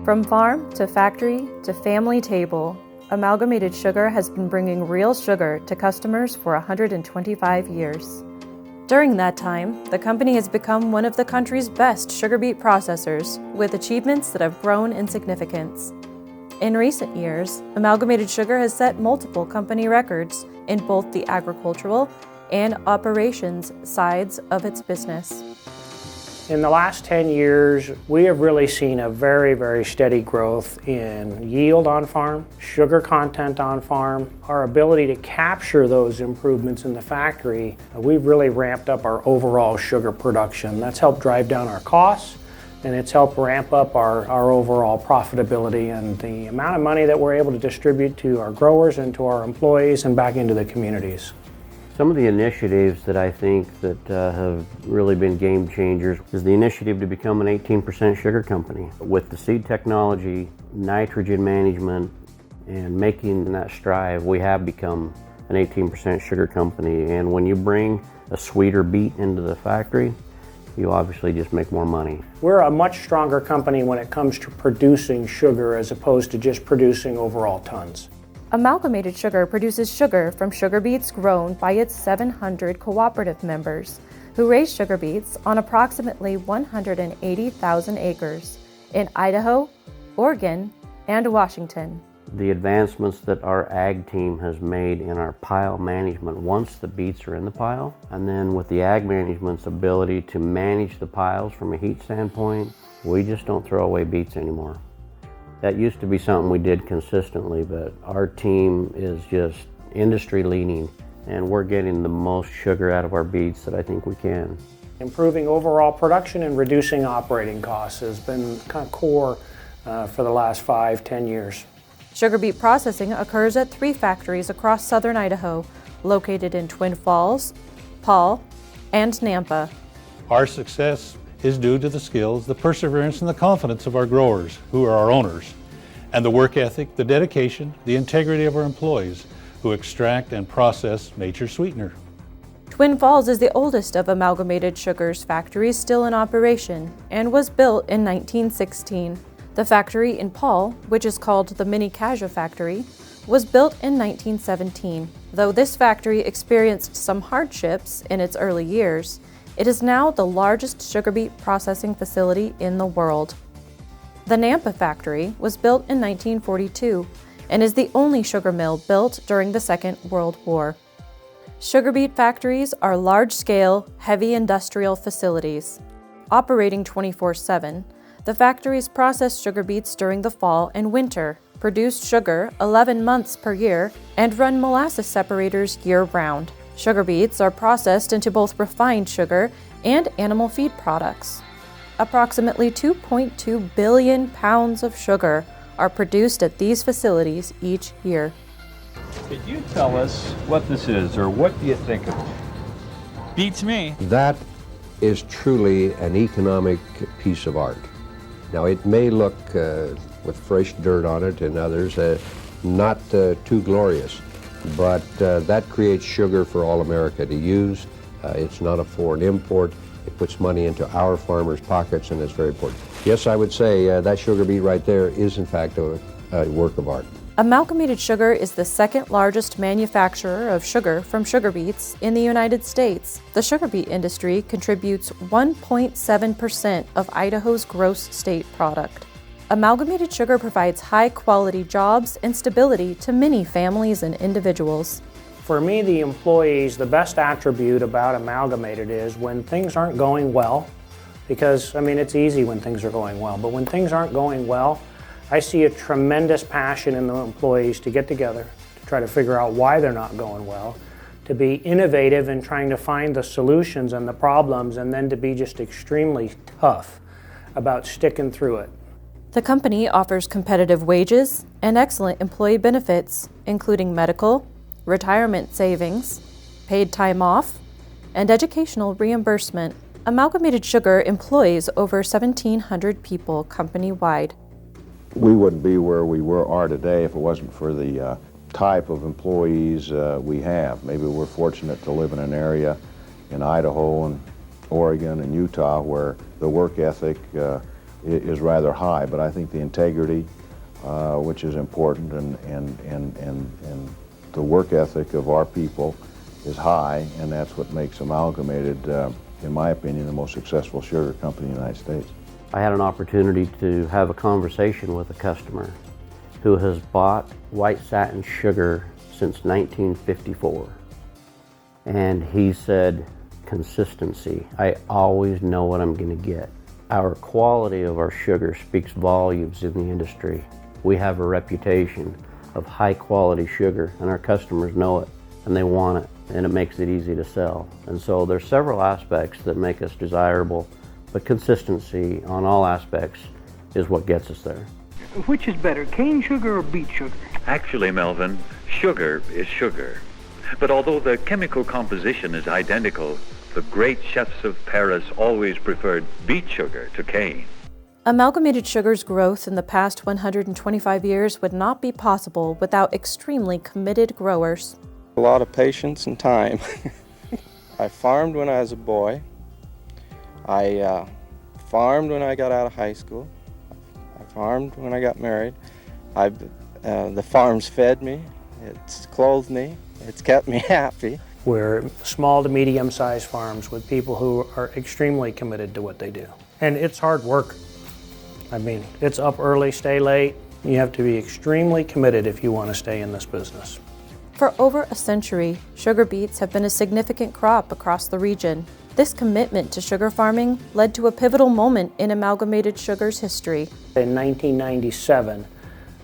From farm to factory to family table, Amalgamated Sugar has been bringing real sugar to customers for 125 years. During that time, the company has become one of the country's best sugar beet processors, with achievements that have grown in significance. In recent years, Amalgamated Sugar has set multiple company records in both the agricultural and operations sides of its business. In the last 10 years, we have really seen a very steady growth in yield on farm, sugar content on farm, our ability to capture those improvements in the factory. We've really ramped up our overall sugar production. That's helped drive down our costs, and it's helped ramp up our overall profitability and the amount of money that we're able to distribute to our growers and to our employees and back into the communities. Some of the initiatives that I think that have really been game changers is the initiative to become an 18% sugar company. With the seed technology, nitrogen management, and making that strive, we have become an 18% sugar company. And when you bring a sweeter beet into the factory, you obviously just make more money. We're a much stronger company when it comes to producing sugar as opposed to just producing overall tons. Amalgamated Sugar produces sugar from sugar beets grown by its 700 cooperative members, who raise sugar beets on approximately 180,000 acres in Idaho, Oregon, and Washington. The advancements that our ag team has made in our pile management once the beets are in the pile, and then with the ag management's ability to manage the piles from a heat standpoint, we just don't throw away beets anymore. That used to be something we did consistently, but our team is just industry leading, and we're getting the most sugar out of our beets that I think we can. Improving overall production and reducing operating costs has been kind of core for the last 5-10 years. Sugar beet processing occurs at 3 factories across southern Idaho, located in Twin Falls, Paul, and Nampa. Our success is due to the skills, the perseverance, and the confidence of our growers, who are our owners, and the work ethic, the dedication, the integrity of our employees, who extract and process nature's sweetener. Twin Falls is the oldest of Amalgamated Sugar's factories still in operation and was built in 1916. The factory in Paul, which is called the Mini Cassia Factory, was built in 1917. Though this factory experienced some hardships in its early years, it is now the largest sugar beet processing facility in the world. The Nampa factory was built in 1942 and is the only sugar mill built during the Second World War. Sugar beet factories are large-scale, heavy industrial facilities. Operating 24/7, the factories process sugar beets during the fall and winter, produce sugar 11 months per year, and run molasses separators year-round. Sugar beets are processed into both refined sugar and animal feed products. Approximately 2.2 billion pounds of sugar are produced at these facilities each year. Could you tell us what this is, or what do you think of it? Beats me. That is truly an economic piece of art. Now, it may look, with fresh dirt on it and others, not too glorious. But that creates sugar for all America to use. It's not a foreign import. It puts money into our farmers' pockets, and it's very important. Yes, I would say that sugar beet right there is in fact a work of art. Amalgamated Sugar is the second largest manufacturer of sugar from sugar beets in the United States. The sugar beet industry contributes 1.7% of Idaho's gross state product. Amalgamated Sugar provides high-quality jobs and stability to many families and individuals. For me, the employees, the best attribute about Amalgamated is when things aren't going well, because, I mean, it's easy when things are going well, but when things aren't going well, I see a tremendous passion in the employees to get together, to try to figure out why they're not going well, to be innovative in trying to find the solutions and the problems, and then to be just extremely tough about sticking through it. The company offers competitive wages and excellent employee benefits, including medical, retirement savings, paid time off, and educational reimbursement. Amalgamated Sugar employs over 1,700 people company-wide. We wouldn't be where we are today if it wasn't for the type of employees we have. Maybe we're fortunate to live in an area in Idaho and Oregon and Utah where the work ethic is rather high, but I think the integrity, which is important, and the work ethic of our people is high, and that's what makes Amalgamated, in my opinion, the most successful sugar company in the United States. I had an opportunity to have a conversation with a customer who has bought white satin sugar since 1954. And he said, consistency. I always know what I'm going to get. Our quality of our sugar speaks volumes in the industry. We have a reputation of high quality sugar, and our customers know it and they want it, and it makes it easy to sell. And so there's several aspects that make us desirable, but consistency on all aspects is what gets us there. Which is better, cane sugar or beet sugar? Actually, Melvin, sugar is sugar. But although the chemical composition is identical, the great chefs of Paris always preferred beet sugar to cane. Amalgamated Sugar's growth in the past 125 years would not be possible without extremely committed growers. A lot of patience and time. I farmed when I was a boy. I farmed when I got out of high school. I farmed when I got married. The farm's fed me, it's clothed me, it's kept me happy. We're small to medium-sized farms with people who are extremely committed to what they do. And it's hard work. I mean, it's up early, stay late. You have to be extremely committed if you want to stay in this business. For over a century, sugar beets have been a significant crop across the region. This commitment to sugar farming led to a pivotal moment in Amalgamated Sugar's history. In 1997,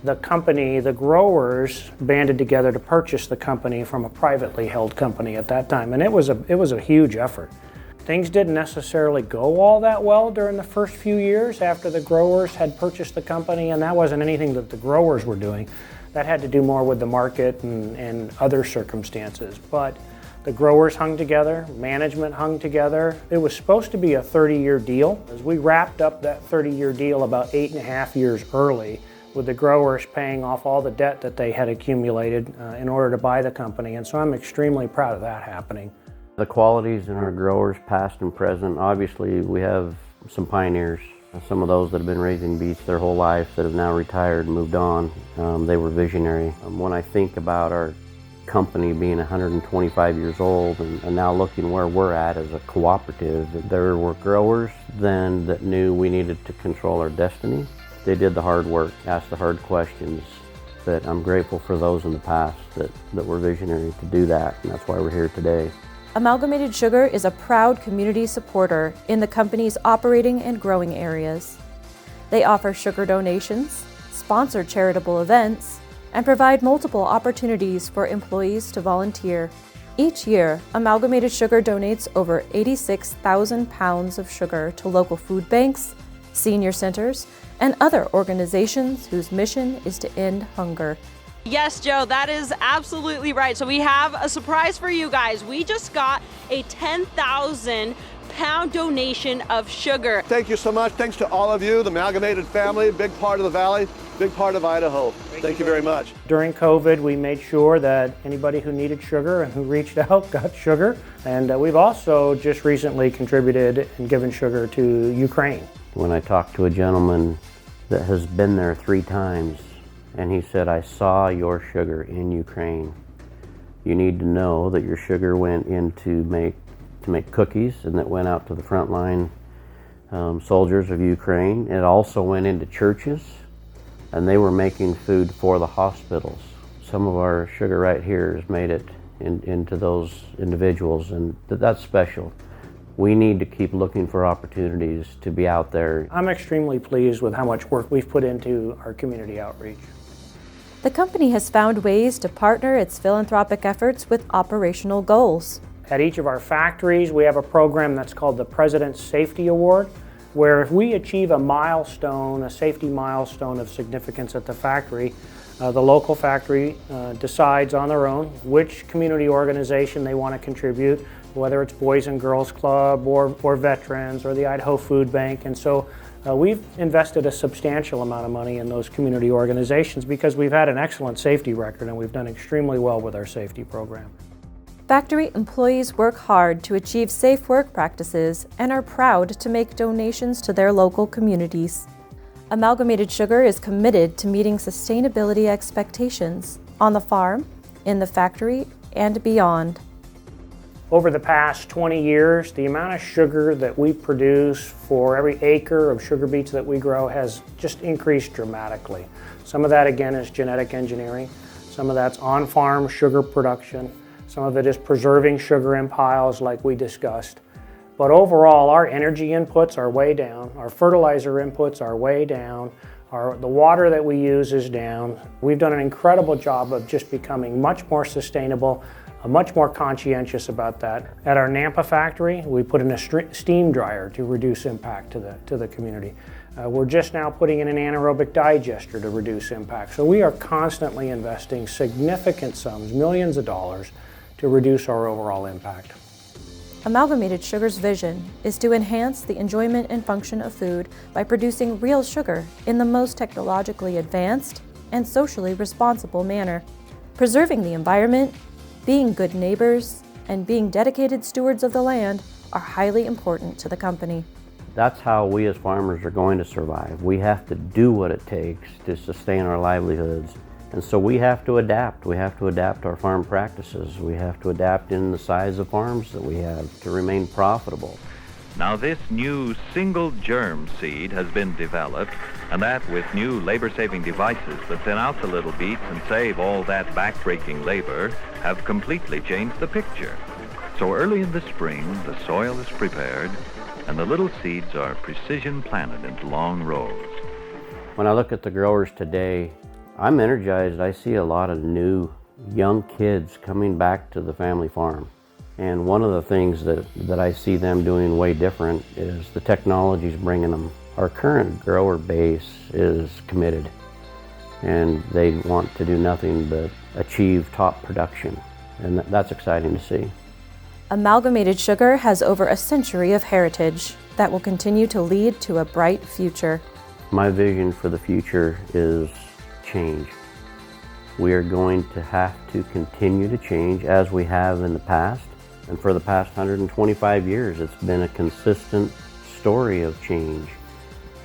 the company, the growers, banded together to purchase the company from a privately held company at that time, and it was a huge effort. Things didn't necessarily go all that well during the first few years after the growers had purchased the company, and that wasn't anything that the growers were doing. That had to do more with the market and other circumstances. But the growers hung together, management hung together. It was supposed to be a 30-year deal. As we wrapped up that 30-year deal about 8.5 years early, with the growers paying off all the debt that they had accumulated in order to buy the company. And so I'm extremely proud of that happening. The qualities in our growers, past and present, obviously we have some pioneers, some of those that have been raising beets their whole life that have now retired and moved on. They were visionary. When I think about our company being 125 years old and now looking where we're at as a cooperative, there were growers then that knew we needed to control our destiny. They did the hard work, asked the hard questions, that I'm grateful for those in the past that were visionary to do that, and that's why we're here today. Amalgamated Sugar is a proud community supporter in the company's operating and growing areas. They offer sugar donations, sponsor charitable events, and provide multiple opportunities for employees to volunteer. Each year, Amalgamated Sugar donates over 86,000 pounds of sugar to local food banks, senior centers, and other organizations whose mission is to end hunger. Yes, Joe, that is absolutely right. So we have a surprise for you guys. We just got a 10,000 pound donation of sugar. Thank you so much. Thanks to all of you, the Amalgamated family, big part of the Valley, big part of Idaho. Thank you very much. During COVID, we made sure that anybody who needed sugar and who reached out got sugar. And we've also just recently contributed and given sugar to Ukraine. When I talked to a gentleman that has been there 3 times, and he said, I saw your sugar in Ukraine. You need to know that your sugar went in to make cookies, and that went out to the frontline soldiers of Ukraine. It also went into churches, and they were making food for the hospitals. Some of our sugar right here has made it into those individuals, and that's special. We need to keep looking for opportunities to be out there. I'm extremely pleased with how much work we've put into our community outreach. The company has found ways to partner its philanthropic efforts with operational goals. At each of our factories, we have a program that's called the President's Safety Award, where if we achieve a milestone, a safety milestone of significance at the factory, the local factory decides on their own which community organization they want to contribute, whether it's Boys and Girls Club or veterans or the Idaho Food Bank. And so we've invested a substantial amount of money in those community organizations because we've had an excellent safety record and we've done extremely well with our safety program. Factory employees work hard to achieve safe work practices and are proud to make donations to their local communities. Amalgamated Sugar is committed to meeting sustainability expectations on the farm, in the factory, and beyond. Over the past 20 years, the amount of sugar that we produce for every acre of sugar beets that we grow has just increased dramatically. Some of that, again, is genetic engineering. Some of that's on-farm sugar production. Some of it is preserving sugar in piles like we discussed. But overall, our energy inputs are way down. Our fertilizer inputs are way down. The water that we use is down. We've done an incredible job of just becoming much more sustainable, much more conscientious about that. At our Nampa factory, we put in a steam dryer to reduce impact to the community. We're just now putting in an anaerobic digester to reduce impact. So we are constantly investing significant sums, millions of dollars, to reduce our overall impact. Amalgamated Sugar's vision is to enhance the enjoyment and function of food by producing real sugar in the most technologically advanced and socially responsible manner. Preserving the environment, being good neighbors, and being dedicated stewards of the land are highly important to the company. That's how we as farmers are going to survive. We have to do what it takes to sustain our livelihoods. And so we have to adapt. We have to adapt our farm practices. We have to adapt in the size of farms that we have to remain profitable. Now this new single germ seed has been developed, and that with new labor-saving devices that thin out the little beets and save all that back-breaking labor, have completely changed the picture. So early in the spring, the soil is prepared, and the little seeds are precision planted into long rows. When I look at the growers today, I'm energized. I see a lot of new young kids coming back to the family farm. And one of the things that I see them doing way different is the technology's bringing them. Our current grower base is committed, and they want to do nothing but achieve top production. And that's exciting to see. Amalgamated Sugar has over a century of heritage that will continue to lead to a bright future. My vision for the future is change. We are going to have to continue to change as we have in the past. And for the past 125 years, it's been a consistent story of change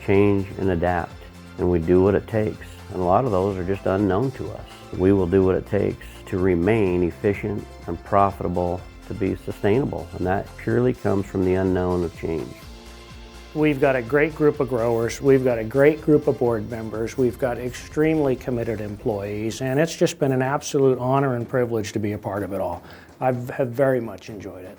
and adapt. And we do what it takes. And a lot of those are just unknown to us. We will do what it takes to remain efficient and profitable, to be sustainable. And that purely comes from the unknown of change. We've got a great group of growers, we've got a great group of board members, we've got extremely committed employees, and it's just been an absolute honor and privilege to be a part of it all. I've very much enjoyed it.